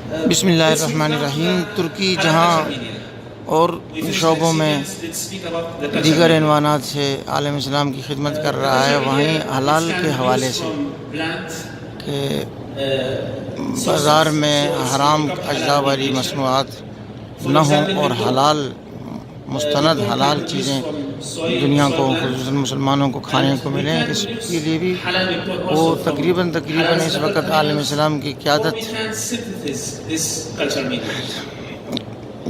بسم اللہ الرحمن الرحیم۔ ترکی جہاں اور شعبوں میں دیگر عنوانات سے عالم اسلام کی خدمت کر رہا ہے، وہیں حلال کے حوالے سے کہ بازار میں حرام اجزاء والی مصنوعات نہ ہوں اور حلال مستند حلال چیزیں دنیا کو خصوصاً مسلمانوں کو کھانے کو ملیں، اس کے لیے بھی وہ تقریباً اس وقت عالم اسلام کی قیادت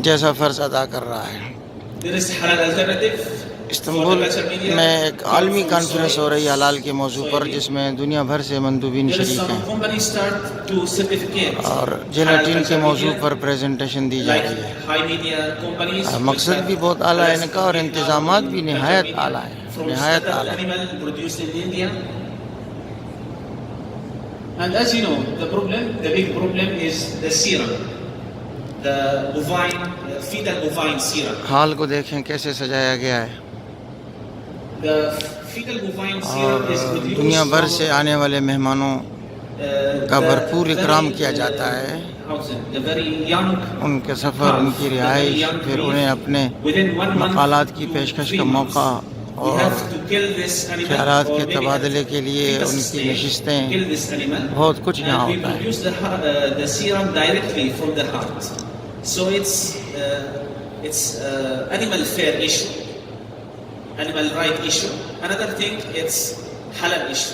جیسا فرض ادا کر رہا ہے۔ استنبول میں ایک عالمی کانفرنس ہو رہی ہے حلال کے موضوع پر، جس میں دنیا بھر سے مندوبین شریک ہیں اور جیلاٹین کے موضوع پر پریزنٹیشن دی جا رہی ہے۔ مقصد بھی بہت اعلیٰ ہے ان کا اور انتظامات بھی نہایت اعلیٰ ہیں، نہایت اعلیٰ۔ And as you know, the big problem is the serum, the fetal bovine serum. حال کو دیکھیں کیسے سجایا گیا ہے، The fetal bovine اور serum is produced دنیا بھر سے آنے والے مہمانوں کا بھرپور اکرام کیا جاتا ہے، the very young, ان کے سفر، ان کی رہائش، پھر انہیں اپنے within 1 month مقالات کی پیشکش کا موقع we اور have to kill this animal خیالات or کے make تبادلے it کے لیے fetus ان کی stage, نشستیں، kill this animal, بہت کچھ یہاں and we ہوتا ہے۔ produce the serum directly from the heart. So it's animal fair issue, animal right issue. Another thing, it's halal issue.